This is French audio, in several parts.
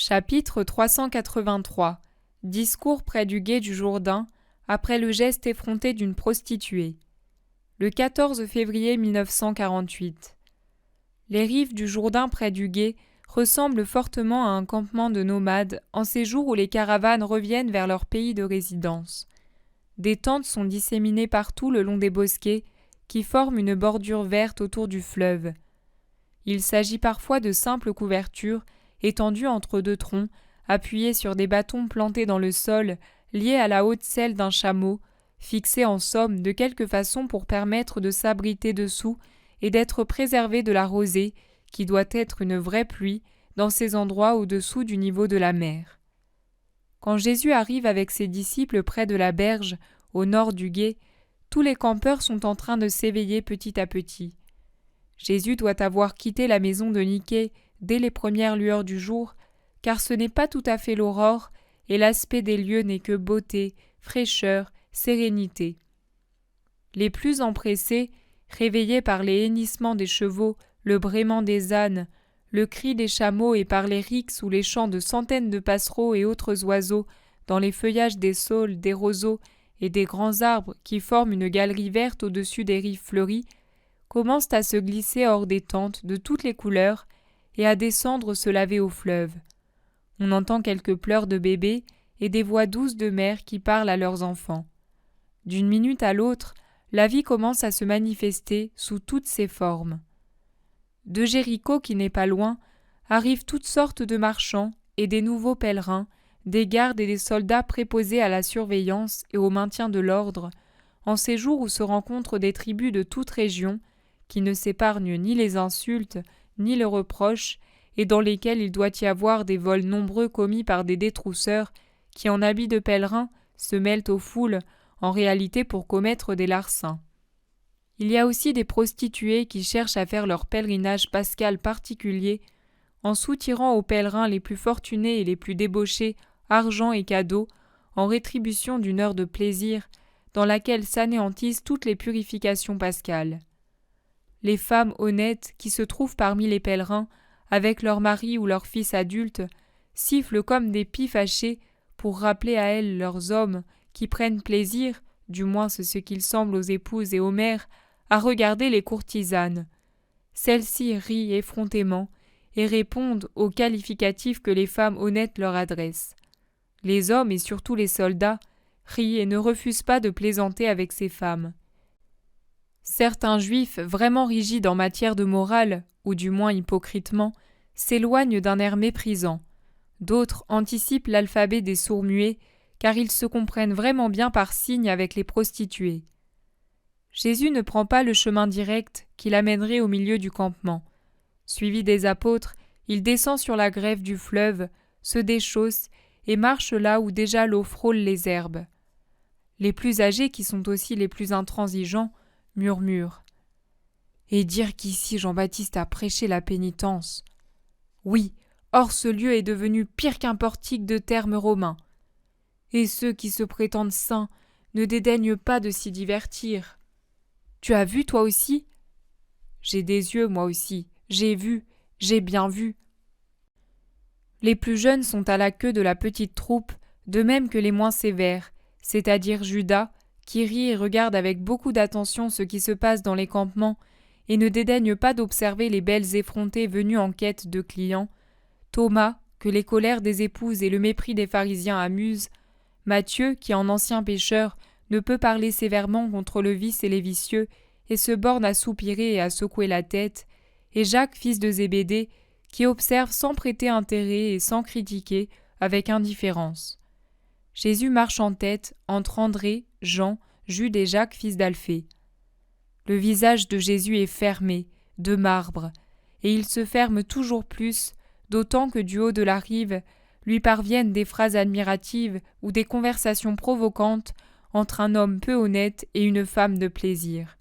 Chapitre 383. Discours près du gué du Jourdain, après le geste effronté d'une prostituée. Le 14 février 1948. Les rives du Jourdain près du gué ressemblent fortement à un campement de nomades en ces jours où les caravanes reviennent vers leur pays de résidence. Des tentes sont disséminées partout le long des bosquets qui forment une bordure verte autour du fleuve. Il s'agit parfois de simples couvertures étendues entre deux troncs, appuyées sur des bâtons plantés dans le sol, liés à la haute selle d'un chameau, fixés en somme de quelque façon pour permettre de s'abriter dessous et d'être préservé de la rosée, qui doit être une vraie pluie, dans ces endroits au-dessous du niveau de la mer. Quand Jésus arrive avec ses disciples près de la berge, au nord du gué, tous les campeurs sont en train de s'éveiller petit à petit. Jésus doit avoir quitté la maison de Niquée dès les premières lueurs du jour, car ce n'est pas tout à fait l'aurore, et l'aspect des lieux n'est que beauté, fraîcheur, sérénité. Les plus empressés, réveillés par les hennissements des chevaux, le braiement des ânes, le cri des chameaux et par les rixes ou les chants de centaines de passereaux et autres oiseaux dans les feuillages des saules, des roseaux et des grands arbres qui forment une galerie verte au-dessus des rives fleuries, commencent à se glisser hors des tentes de toutes les couleurs et à descendre se laver au fleuve. On entend quelques pleurs de bébés et des voix douces de mères qui parlent à leurs enfants. D'une minute à l'autre, la vie commence à se manifester sous toutes ses formes. De Jéricho, qui n'est pas loin, arrivent toutes sortes de marchands et des nouveaux pèlerins, des gardes et des soldats préposés à la surveillance et au maintien de l'ordre, en ces jours où se rencontrent des tribus de toute région, qui ne s'épargnent ni les insultes, ni les reproches, et dans lesquels il doit y avoir des vols nombreux commis par des détrousseurs qui, en habits de pèlerins, se mêlent aux foules, en réalité pour commettre des larcins. Il y a aussi des prostituées qui cherchent à faire leur pèlerinage pascal particulier, en soutirant aux pèlerins les plus fortunés et les plus débauchés argent et cadeaux, en rétribution d'une heure de plaisir, dans laquelle s'anéantissent toutes les purifications pascales. Les femmes honnêtes qui se trouvent parmi les pèlerins, avec leurs maris ou leurs fils adultes, sifflent comme des pies fâchées pour rappeler à elles leurs hommes qui prennent plaisir, du moins c'est ce qu'il semble aux épouses et aux mères, à regarder les courtisanes. Celles-ci rient effrontément et répondent aux qualificatifs que les femmes honnêtes leur adressent. Les hommes et surtout les soldats rient et ne refusent pas de plaisanter avec ces femmes. Certains juifs vraiment rigides en matière de morale, ou du moins hypocritement, s'éloignent d'un air méprisant. D'autres anticipent l'alphabet des sourds-muets, car ils se comprennent vraiment bien par signes avec les prostituées. Jésus ne prend pas le chemin direct qui l'amènerait au milieu du campement. Suivi des apôtres, il descend sur la grève du fleuve, se déchausse et marche là où déjà l'eau frôle les herbes. Les plus âgés, qui sont aussi les plus intransigeants, murmure. Et dire qu'ici Jean-Baptiste a prêché la pénitence. Oui, or ce lieu est devenu pire qu'un portique de termes romains. Et ceux qui se prétendent saints ne dédaignent pas de s'y divertir. Tu as vu toi aussi ? J'ai des yeux moi aussi, j'ai vu, j'ai bien vu. Les plus jeunes sont à la queue de la petite troupe, de même que les moins sévères, c'est-à-dire Judas, qui rit et regarde avec beaucoup d'attention ce qui se passe dans les campements et ne dédaigne pas d'observer les belles effrontées venues en quête de clients, Thomas, que les colères des épouses et le mépris des pharisiens amusent, Matthieu, qui en ancien pécheur ne peut parler sévèrement contre le vice et les vicieux et se borne à soupirer et à secouer la tête, et Jacques, fils de Zébédée, qui observe sans prêter intérêt et sans critiquer, avec indifférence. Jésus marche en tête entre André, Jean, Jude et Jacques, fils d'Alphée. Le visage de Jésus est fermé, de marbre, et il se ferme toujours plus, d'autant que du haut de la rive lui parviennent des phrases admiratives ou des conversations provocantes entre un homme peu honnête et une femme de plaisir.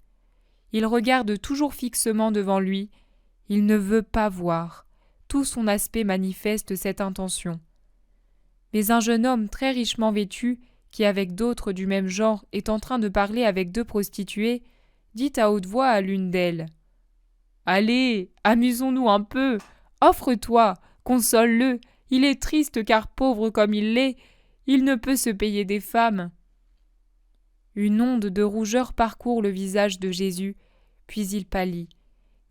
Il regarde toujours fixement devant lui, il ne veut pas voir. Tout son aspect manifeste cette intention. Mais un jeune homme très richement vêtu, qui avec d'autres du même genre est en train de parler avec deux prostituées, dit à haute voix à l'une d'elles « Allez, amusons-nous un peu, offre-toi, console-le, Il est triste car pauvre comme il l'est, il ne peut se payer des femmes. » Une onde de rougeur parcourt le visage de Jésus, puis il pâlit.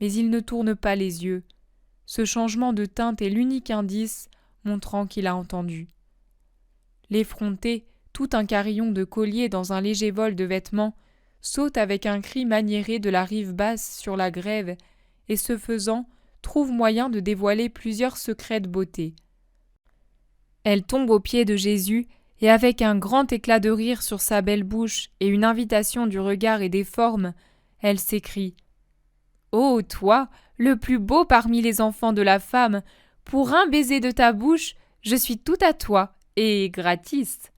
Mais il ne tourne pas les yeux. Ce changement de teinte est l'unique indice montrant qu'il a entendu. L'effronté, tout un carillon de colliers dans un léger vol de vêtements, saute avec un cri maniéré de la rive basse sur la grève, et ce faisant, trouve moyen de dévoiler plusieurs secrets de beauté. Elle tombe aux pieds de Jésus, et avec un grand éclat de rire sur sa belle bouche et une invitation du regard et des formes, elle s'écrie « Ô toi, le plus beau parmi les enfants de la femme, pour un baiser de ta bouche, je suis tout à toi, et gratis. »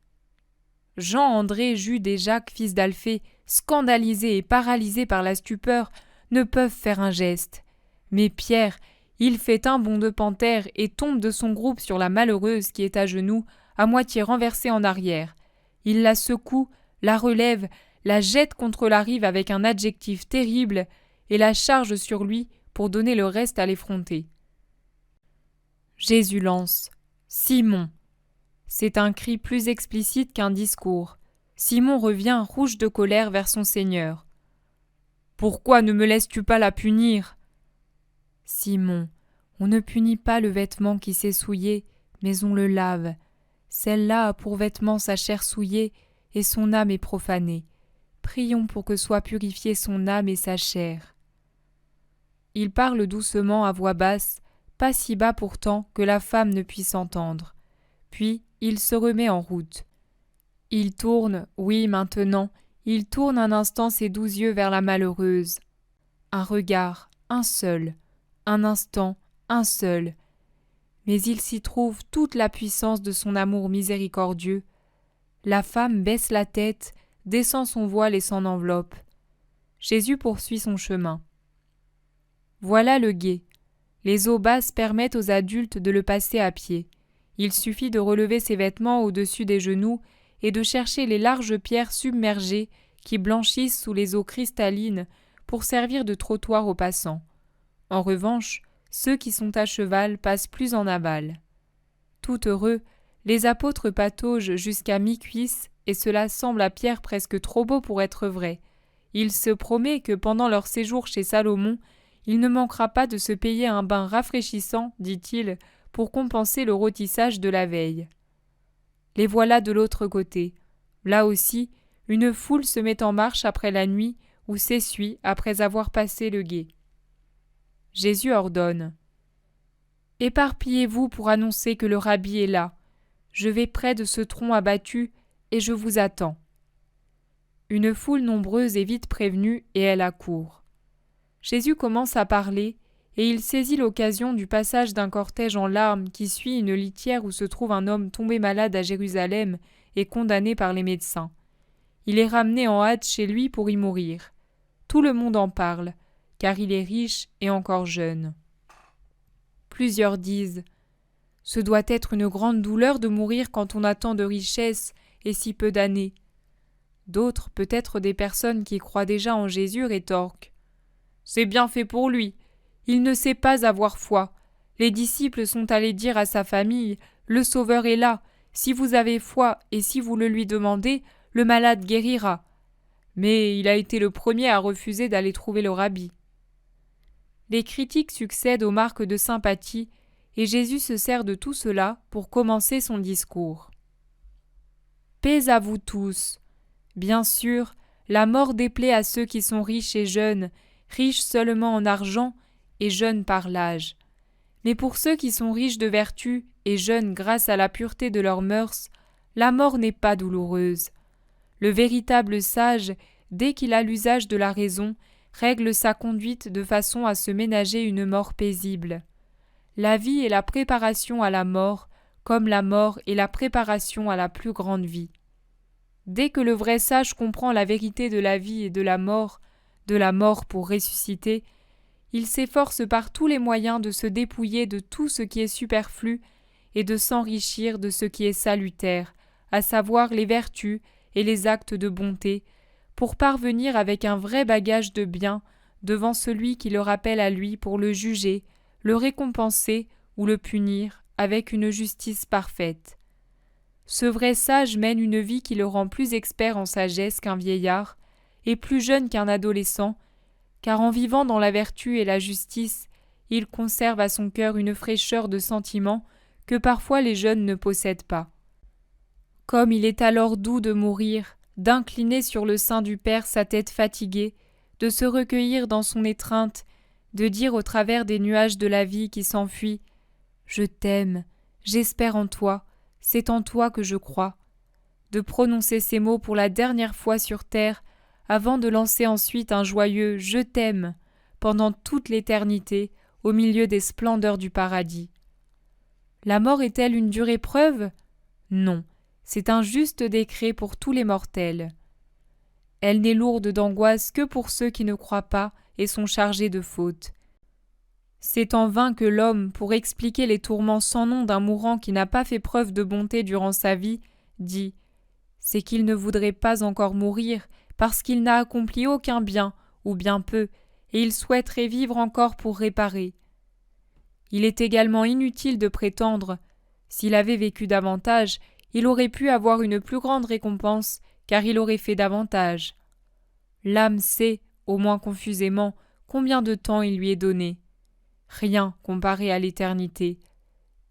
Jean-André, Jude et Jacques, fils d'Alphée, scandalisés et paralysés par la stupeur, ne peuvent faire un geste. Mais Pierre, il fait un bond de panthère et tombe de son groupe sur la malheureuse qui est à genoux, à moitié renversée en arrière. Il la secoue, la relève, la jette contre la rive avec un adjectif terrible et la charge sur lui pour donner le reste à l'effronter. Jésus lance « Simon !» C'est un cri plus explicite qu'un discours. Simon revient rouge de colère vers son Seigneur. « Pourquoi ne me laisses-tu pas la punir ?» Simon, on ne punit pas le vêtement qui s'est souillé, mais on le lave. Celle-là a pour vêtement sa chair souillée, et son âme est profanée. Prions pour que soit purifiée son âme et sa chair. Il parle doucement à voix basse, pas si bas pourtant que la femme ne puisse entendre. Puis il se remet en route. Il tourne, oui maintenant, il tourne un instant ses doux yeux vers la malheureuse. Un regard, un seul, un instant, un seul. Mais il s'y trouve toute la puissance de son amour miséricordieux. La femme baisse la tête, descend son voile et s'en enveloppe. Jésus poursuit son chemin. Voilà le gué. Les eaux basses permettent aux adultes de le passer à pied. Il suffit de relever ses vêtements au-dessus des genoux et de chercher les larges pierres submergées qui blanchissent sous les eaux cristallines pour servir de trottoir aux passants. En revanche, ceux qui sont à cheval passent plus en aval. Tout heureux, les apôtres pataugent jusqu'à mi-cuisse et cela semble à Pierre presque trop beau pour être vrai. Il se promet que pendant leur séjour chez Salomon, il ne manquera pas de se payer un bain rafraîchissant, dit-il, pour compenser le rôtissage de la veille. Les voilà de l'autre côté. Là aussi, une foule se met en marche après la nuit ou s'essuie après avoir passé le gué. Jésus ordonne « Éparpillez-vous pour annoncer que le Rabbi est là. Je vais près de ce tronc abattu et je vous attends. » Une foule nombreuse est vite prévenue et elle accourt. Jésus commence à parler et il saisit l'occasion du passage d'un cortège en larmes qui suit une litière où se trouve un homme tombé malade à Jérusalem et condamné par les médecins. Il est ramené en hâte chez lui pour y mourir. Tout le monde en parle, car il est riche et encore jeune. Plusieurs disent « Ce doit être une grande douleur de mourir quand on a tant de richesses et si peu d'années. » D'autres, peut-être des personnes qui croient déjà en Jésus, rétorquent « C'est bien fait pour lui. Il ne sait pas avoir foi. Les disciples sont allés dire à sa famille « Le Sauveur est là. Si vous avez foi et si vous le lui demandez, le malade guérira. » Mais il a été le premier à refuser d'aller trouver le Rabbi. Les critiques succèdent aux marques de sympathie et Jésus se sert de tout cela pour commencer son discours. Paix à vous tous. Bien sûr, la mort déplaît à ceux qui sont riches et jeunes, riches seulement en argent et jeunes par l'âge. Mais pour ceux qui sont riches de vertu et jeunes grâce à la pureté de leurs mœurs, la mort n'est pas douloureuse. Le véritable sage, dès qu'il a l'usage de la raison, règle sa conduite de façon à se ménager une mort paisible. La vie est la préparation à la mort, comme la mort est la préparation à la plus grande vie. Dès que le vrai sage comprend la vérité de la vie et de la mort pour ressusciter, il s'efforce par tous les moyens de se dépouiller de tout ce qui est superflu et de s'enrichir de ce qui est salutaire, à savoir les vertus et les actes de bonté, pour parvenir avec un vrai bagage de bien devant celui qui le rappelle à lui pour le juger, le récompenser ou le punir avec une justice parfaite. Ce vrai sage mène une vie qui le rend plus expert en sagesse qu'un vieillard, et plus jeune qu'un adolescent, car en vivant dans la vertu et la justice, il conserve à son cœur une fraîcheur de sentiment que parfois les jeunes ne possèdent pas. Comme il est alors doux de mourir, d'incliner sur le sein du Père sa tête fatiguée, de se recueillir dans son étreinte, de dire au travers des nuages de la vie qui s'enfuient « Je t'aime, j'espère en toi, c'est en toi que je crois », de prononcer ces mots pour la dernière fois sur terre, avant de lancer ensuite un joyeux « Je t'aime » pendant toute l'éternité, au milieu des splendeurs du paradis. La mort est-elle une dure épreuve ? Non, c'est un juste décret pour tous les mortels. Elle n'est lourde d'angoisse que pour ceux qui ne croient pas et sont chargés de fautes. C'est en vain que l'homme, pour expliquer les tourments sans nom d'un mourant qui n'a pas fait preuve de bonté durant sa vie, dit « C'est qu'il ne voudrait pas encore mourir parce qu'il n'a accompli aucun bien, ou bien peu, et il souhaiterait vivre encore pour réparer. » Il est également inutile de prétendre « S'il avait vécu davantage, il aurait pu avoir une plus grande récompense, car il aurait fait davantage. » L'âme sait, au moins confusément, combien de temps il lui est donné. Rien comparé à l'éternité.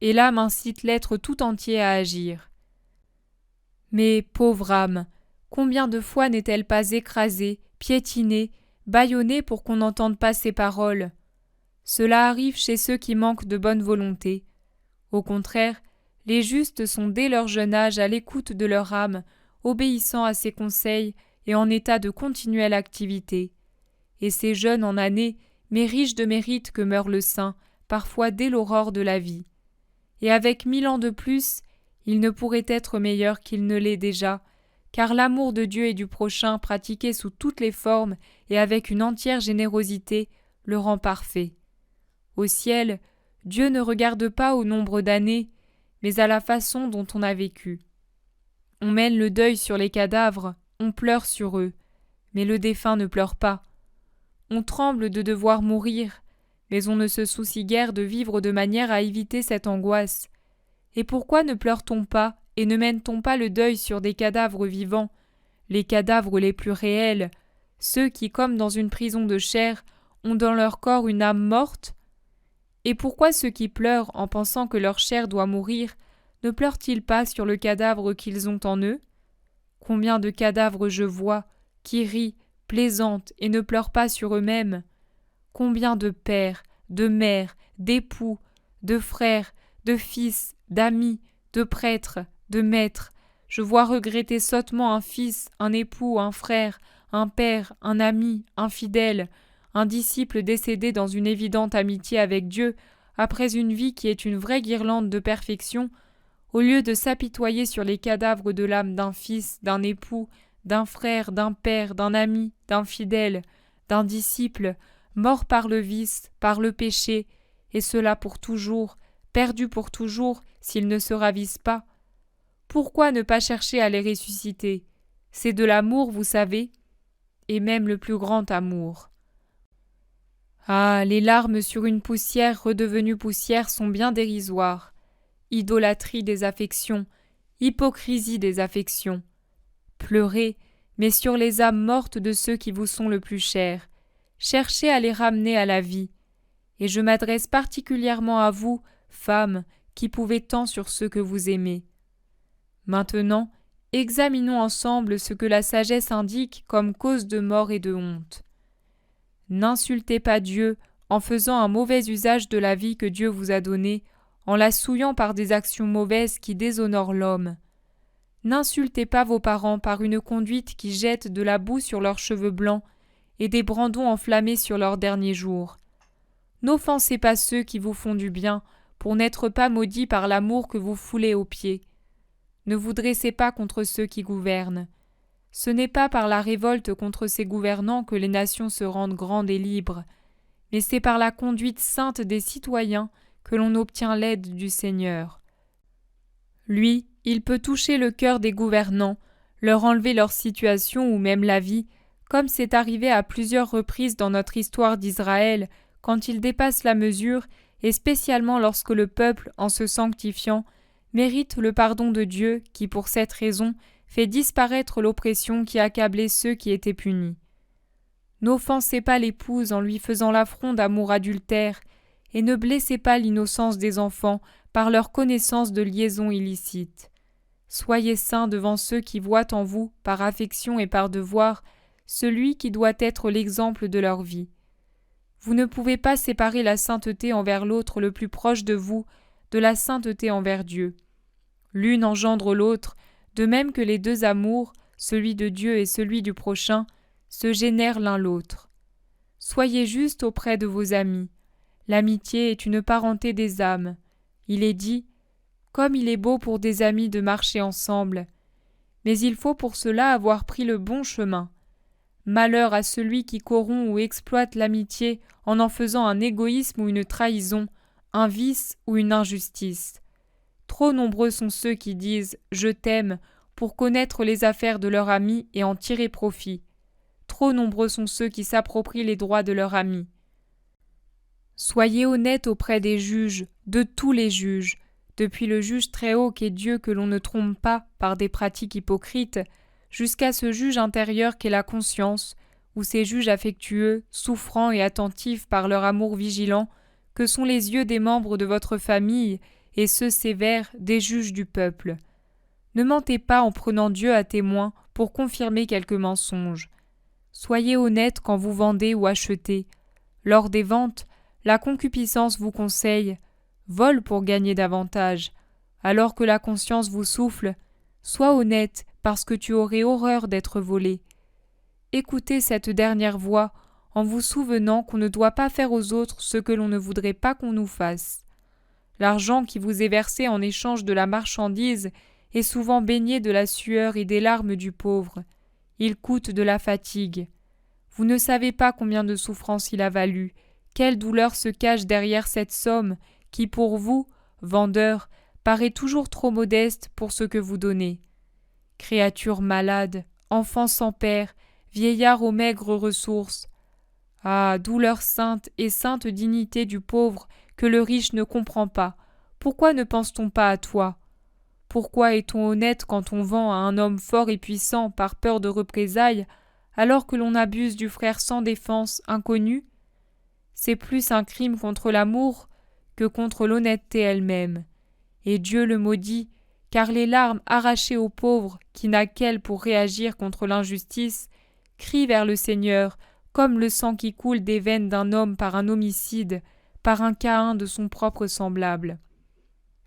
Et l'âme incite l'être tout entier à agir. Mais, pauvre âme, combien de fois n'est-elle pas écrasée, piétinée, bâillonnée pour qu'on n'entende pas ses paroles ? Cela arrive chez ceux qui manquent de bonne volonté. Au contraire, les justes sont dès leur jeune âge à l'écoute de leur âme, obéissant à ses conseils et en état de continuelle activité. Et ces jeunes en années, mais riches de mérite que meurt le saint, parfois dès l'aurore de la vie. Et avec 1000 ans de plus, il ne pourrait être meilleur qu'il ne l'est déjà, car l'amour de Dieu et du prochain pratiqué sous toutes les formes et avec une entière générosité le rend parfait. Au ciel, Dieu ne regarde pas au nombre d'années, mais à la façon dont on a vécu. On mène le deuil sur les cadavres, on pleure sur eux, mais le défunt ne pleure pas. On tremble de devoir mourir, mais on ne se soucie guère de vivre de manière à éviter cette angoisse. Et pourquoi ne pleure-t-on pas et ne mène-t-on pas le deuil sur des cadavres vivants, les cadavres les plus réels, ceux qui, comme dans une prison de chair, ont dans leur corps une âme morte ? Et pourquoi ceux qui pleurent en pensant que leur chair doit mourir, ne pleurent-ils pas sur le cadavre qu'ils ont en eux ? Combien de cadavres je vois, qui rient, plaisantent et ne pleurent pas sur eux-mêmes ? Combien de pères, de mères, d'époux, de frères, de fils, d'amis, de prêtres, de maîtres, je vois regretter sottement un fils, un époux, un frère, un père, un ami, un fidèle, un disciple décédé dans une évidente amitié avec Dieu, après une vie qui est une vraie guirlande de perfection, au lieu de s'apitoyer sur les cadavres de l'âme d'un fils, d'un époux, d'un frère, d'un père, d'un ami, d'un fidèle, d'un disciple, mort par le vice, par le péché, et cela pour toujours, perdu pour toujours, s'ils ne se ravissent pas. Pourquoi ne pas chercher à les ressusciter ? C'est de l'amour, vous savez, et même le plus grand amour. Ah, les larmes sur une poussière redevenue poussière sont bien dérisoires. Idolâtrie des affections, hypocrisie des affections. Pleurez, mais sur les âmes mortes de ceux qui vous sont le plus chers. Cherchez à les ramener à la vie. Et je m'adresse particulièrement à vous, femmes, qui pouvez tant sur ceux que vous aimez. Maintenant, examinons ensemble ce que la sagesse indique comme cause de mort et de honte. N'insultez pas Dieu en faisant un mauvais usage de la vie que Dieu vous a donnée, en la souillant par des actions mauvaises qui déshonorent l'homme. N'insultez pas vos parents par une conduite qui jette de la boue sur leurs cheveux blancs et des brandons enflammés sur leurs derniers jours. N'offensez pas ceux qui vous font du bien, pour n'être pas maudits par l'amour que vous foulez aux pieds. Ne vous dressez pas contre ceux qui gouvernent. Ce n'est pas par la révolte contre ces gouvernants que les nations se rendent grandes et libres, mais c'est par la conduite sainte des citoyens que l'on obtient l'aide du Seigneur. Lui, il peut toucher le cœur des gouvernants, leur enlever leur situation ou même la vie, comme c'est arrivé à plusieurs reprises dans notre histoire d'Israël, quand ils dépassent la mesure et spécialement lorsque le peuple, en se sanctifiant, mérite le pardon de Dieu qui, pour cette raison, fait disparaître l'oppression qui accablait ceux qui étaient punis. N'offensez pas l'épouse en lui faisant l'affront d'amour adultère, et ne blessez pas l'innocence des enfants par leur connaissance de liaisons illicites. Soyez saints devant ceux qui voient en vous, par affection et par devoir, celui qui doit être l'exemple de leur vie. Vous ne pouvez pas séparer la sainteté envers l'autre le plus proche de vous de la sainteté envers Dieu. L'une engendre l'autre, de même que les deux amours, celui de Dieu et celui du prochain, se génèrent l'un l'autre. Soyez justes auprès de vos amis. L'amitié est une parenté des âmes. Il est dit « Comme il est beau pour des amis de marcher ensemble », mais il faut pour cela avoir pris le bon chemin. Malheur à celui qui corrompt ou exploite l'amitié en faisant un égoïsme ou une trahison, un vice ou une injustice. Trop nombreux sont ceux qui disent « Je t'aime » pour connaître les affaires de leur ami et en tirer profit. Trop nombreux sont ceux qui s'approprient les droits de leur ami. Soyez honnêtes auprès des juges, de tous les juges, depuis le juge très haut qu'est Dieu que l'on ne trompe pas par des pratiques hypocrites, jusqu'à ce juge intérieur qu'est la conscience, ou ces juges affectueux, souffrants et attentifs par leur amour vigilant, que sont les yeux des membres de votre famille et ceux sévères des juges du peuple. Ne mentez pas en prenant Dieu à témoin pour confirmer quelque mensonge. Soyez honnêtes quand vous vendez ou achetez. Lors des ventes, la concupiscence vous conseille « Vole pour gagner davantage », alors que la conscience vous souffle « Sois honnête parce que tu aurais horreur d'être volé ». Écoutez cette dernière voix en vous souvenant qu'on ne doit pas faire aux autres ce que l'on ne voudrait pas qu'on nous fasse. L'argent qui vous est versé en échange de la marchandise est souvent baigné de la sueur et des larmes du pauvre. Il coûte de la fatigue. Vous ne savez pas combien de souffrances il a valu, quelle douleur se cache derrière cette somme qui, pour vous, vendeurs, paraît toujours trop modeste pour ce que vous donnez. Créatures malades, enfants sans père, vieillards aux maigres ressources. Ah, douleur sainte et sainte dignité du pauvre que le riche ne comprend pas. Pourquoi ne pense-t-on pas à toi ? Pourquoi est-on honnête quand on vend à un homme fort et puissant par peur de représailles, alors que l'on abuse du frère sans défense, inconnu ? C'est plus un crime contre l'amour que contre l'honnêteté elle-même. Et Dieu le maudit, car les larmes arrachées au pauvre, qui n'a qu'elle pour réagir contre l'injustice, crient vers le Seigneur, comme le sang qui coule des veines d'un homme par un homicide, par un Caïn de son propre semblable.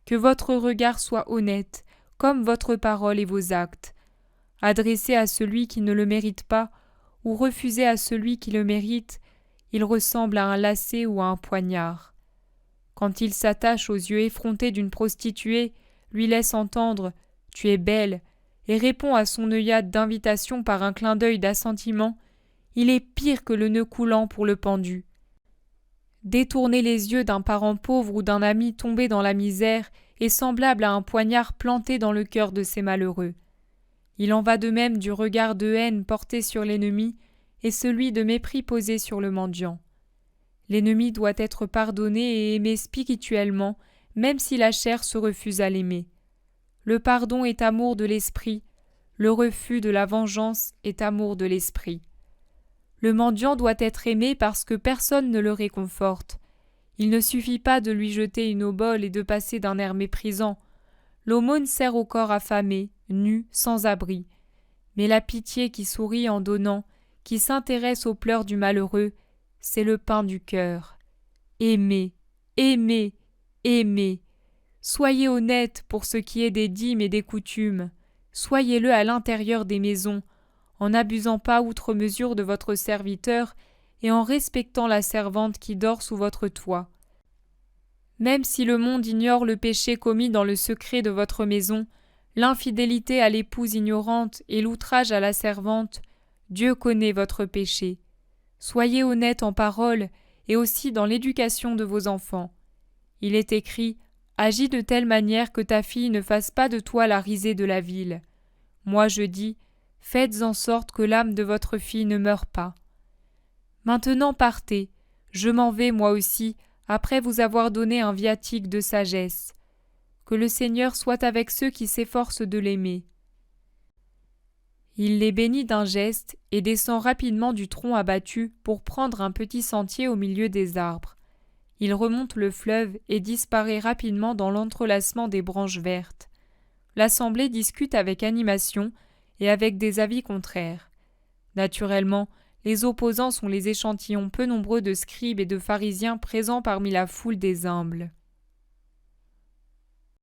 Que votre regard soit honnête, comme votre parole et vos actes. Adressé à celui qui ne le mérite pas, ou refusé à celui qui le mérite, il ressemble à un lacet ou à un poignard. Quand il s'attache aux yeux effrontés d'une prostituée, lui laisse entendre « Tu es belle » et répond à son œillade d'invitation par un clin d'œil d'assentiment, il est pire que le nœud coulant pour le pendu. Détourner les yeux d'un parent pauvre ou d'un ami tombé dans la misère est semblable à un poignard planté dans le cœur de ces malheureux. Il en va de même du regard de haine porté sur l'ennemi et celui de mépris posé sur le mendiant. L'ennemi doit être pardonné et aimé spirituellement, même si la chair se refuse à l'aimer. Le pardon est amour de l'esprit, le refus de la vengeance est amour de l'esprit. Le mendiant doit être aimé parce que personne ne le réconforte. Il ne suffit pas de lui jeter une obole et de passer d'un air méprisant. L'aumône sert au corps affamé, nu, sans abri. Mais la pitié qui sourit en donnant, qui s'intéresse aux pleurs du malheureux, c'est le pain du cœur. Aimez, aimez, aimez. Soyez honnêtes pour ce qui est des dîmes et des coutumes. Soyez-le à l'intérieur des maisons, en n'abusant pas outre mesure de votre serviteur et en respectant la servante qui dort sous votre toit. Même si le monde ignore le péché commis dans le secret de votre maison, l'infidélité à l'épouse ignorante et l'outrage à la servante, Dieu connaît votre péché. Soyez honnêtes en parole et aussi dans l'éducation de vos enfants. Il est écrit « Agis de telle manière que ta fille ne fasse pas de toi la risée de la ville. » Moi je dis « Faites en sorte que l'âme de votre fille ne meure pas. » Maintenant partez, je m'en vais moi aussi, après vous avoir donné un viatique de sagesse. Que le Seigneur soit avec ceux qui s'efforcent de l'aimer. » Il les bénit d'un geste et descend rapidement du tronc abattu pour prendre un petit sentier au milieu des arbres. Il remonte le fleuve et disparaît rapidement dans l'entrelacement des branches vertes. L'assemblée discute avec animation et avec des avis contraires. Naturellement, les opposants sont les échantillons peu nombreux de scribes et de pharisiens présents parmi la foule des humbles.